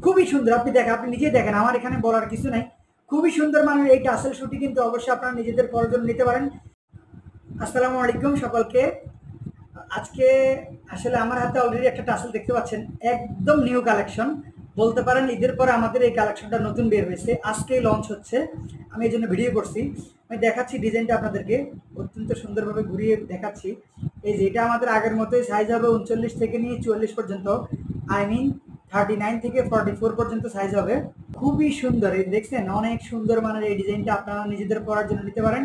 খুবই সুন্দর। আপনি নিজেই দেখেন, আমার এখানে বলার কিছু নাই। খুবই সুন্দর মানের এই টাসেল শুটি কিন্তু অবশ্যই আপনারা নিজেদের পরার জন্য নিতে পারেন। আসসালামু আলাইকুম সকলকে। আজকে আসলে আমার হাতে অলরেডি একটা টাসেল দেখতে পাচ্ছেন, একদম নিউ কালেকশন বলতে পারেন। ঈদের পরে আমাদের এই কালেকশনটা নতুন বের হয়েছে, আজকেই লঞ্চ হচ্ছে। আমি এই জন্য ভিডিও করছি। আমি দেখাচ্ছি ডিজাইনটা আপনাদেরকে, অত্যন্ত সুন্দরভাবে ঘুরিয়ে দেখাচ্ছি। এই যে এটা আমাদের আগের মতোই সাইজ হবে 39 থেকে নিয়ে 44 পর্যন্ত, আই মিন 39 থেকে 44 পর্যন্ত সাইজ হবে। খুবই সুন্দর, এই দেখছেন অনেক সুন্দর মানের এই ডিজাইনটা আপনারা নিজেদের পরার জন্য নিতে পারেন।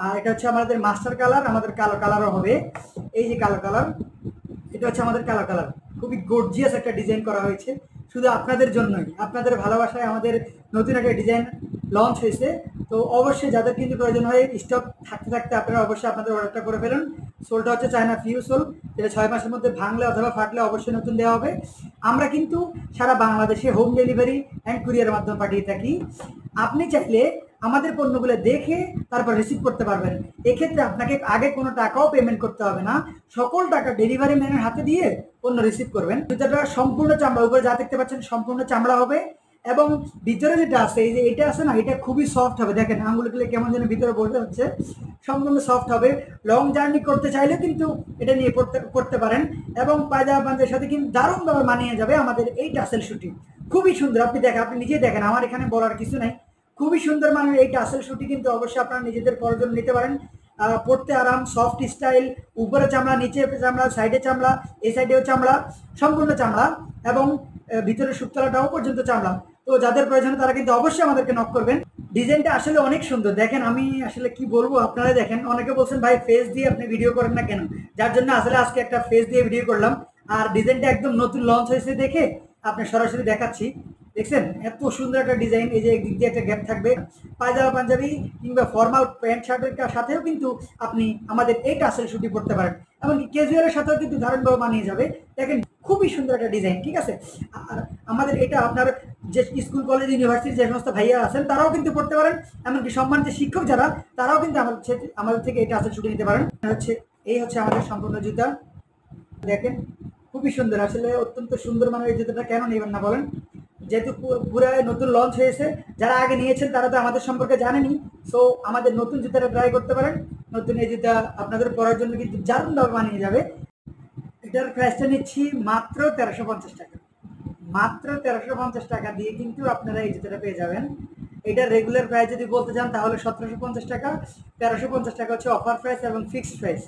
আর এটা হচ্ছে আমাদের মাস্টার কালার, আমাদের কালো কালারও হবে। এই যে কালো কালার, এটা হচ্ছে আমাদের কালো কালার। খুবই গর্জিয়াস একটা ডিজাইন করা হয়েছে শুধু আপনাদের জন্যই, আপনাদের ভালোবাসায় আমাদের নতুন একটা ডিজাইন লঞ্চ হয়েছে। তো অবশ্যই যাদের কিন্তু প্রয়োজন হয়, স্টক থাকতে থাকতে আপনারা অবশ্যই আপনাদের অর্ডারটা করে ফেলুন। সোলটা হচ্ছে চায়না ফিউ সোল, যেটা 6 মাসের মধ্যে ভাঙলে অথবা ফাটলে অবশ্যই নতুন দেওয়া হবে। আমরা কিন্তু সারা বাংলাদেশে হোম ডেলিভারি অ্যান্ড কুরিয়ারের মাধ্যমে পাঠিয়ে থাকি। আপনি চাইলে আমাদের পণ্যগুলো দেখে তারপর রিসিভ করতে পারবেন। এক্ষেত্রে আপনাকে আগে কোনো টাকাও পেমেন্ট করতে হবে না, সকল টাকা ডেলিভারি ম্যানের হাতে দিয়ে পণ্য রিসিভ করবেন। জুতাটা সম্পূর্ণ চামড়া, উপরে যা দেখতে পাচ্ছেন সম্পূর্ণ চামড়া হবে, এবং ভিতরে যেটা আছে এই যে এটা আছে না, এটা খুবই সফট হবে। দেখেন আঙুলগুলো কেমন যেন ভিতরে বলতে হচ্ছে, সম্পূর্ণ সফট হবে। লং জার্নি করতে চাইলে কিন্তু এটা নিয়ে পড়তে পারেন, এবং পায়জামা পাঞ্জার সাথে কিন্তু দারুণভাবে মানিয়ে যাবে আমাদের এই টাসেল শুটি। খুবই সুন্দর। আপনি নিজেই দেখেন, আমার এখানে বলার কিছু নাই। খুবই সুন্দর মানের এই টাসেল শুটি কিন্তু অবশ্যই আপনারা নিজেদের পরার জন্য নিতে পারেন। পড়তে আরাম, সফট স্টাইল, উপরে চামড়া, নিচে চামড়া, সাইডে চামড়া, এই সাইডেও চামড়া, সম্পূর্ণ চামড়া, এবং ভিতরে শুকতলাটাও পর্যন্ত চামড়া। তো যাদের প্রয়োজন তারা কিন্তু অবশ্যই আমাদেরকে নক করবেন। ডিজাইনটা আসলে অনেক সুন্দর। দেখেন আমি আসলে কি বলবো, আপনারা দেখেন। অনেকে বলছেন ভাই ফেস দিয়ে আপনি ভিডিও করেন না কেন, যার জন্য আসলে আজকে একটা ফেস দিয়ে ভিডিও করলাম। আর ডিজাইনটা একদম নতুন লঞ্চ হয়েছে দেখে আপনি সরাসরি দেখাচ্ছি। দেখছেন এত সুন্দর একটা ডিজাইন। এই যে দিক দিয়ে একটা গ্যাপ থাকবে। পায়জামা পাঞ্জাবি কিংবা ফর্মাল প্যান্ট শার্টের সাথেও কিন্তু আপনি আমাদের এই টাসেল শুটি পড়তে পারেন, এমনকি ক্যাজুয়ালের সাথেও কিন্তু দারুণভাবে মানিয়ে যাবে। দেখেন খুবই সুন্দর একটা ডিজাইন, ঠিক আছে। আর আমাদের এটা আপনার যে স্কুল কলেজ ইউনিভার্সিটির যে সমস্ত ভাইয়া আছেন তারাও কিন্তু পড়তে পারেন, এমনকি সম্মানিত শিক্ষক যারা তারাও কিন্তু আমাদের থেকে এই টাসেল শুটি নিতে পারেন। এই হচ্ছে আমাদের সম্পূর্ণ জুতা। দেখেন খুবই সুন্দর, আসলে অত্যন্ত সুন্দর মানের এই জুতাটা কেন নেবেন না বলেন। যেহেতু পুরো নতুন লঞ্চ হয়েছে, যারা আগে নিয়েছেন তারা তো আমাদের সম্পর্কে জানেনি। সো আমাদের নতুন জুতাটা ট্রাই করতে পারেন। নতুন এই জুতা আপনাদের পরার জন্য কিন্তু দারুণভাবে মানিয়ে যাবে। এটার প্রাইসটা নিচ্ছি মাত্র 1350 টাকা। মাত্র 1350 টাকা দিয়ে কিন্তু আপনারা এই জুতাটা পেয়ে যাবেন। এটার রেগুলার প্রাইস যদি বলতে চান তাহলে 1750 টাকা। 1350 টাকা হচ্ছে অফার প্রাইস এবং ফিক্সড প্রাইস।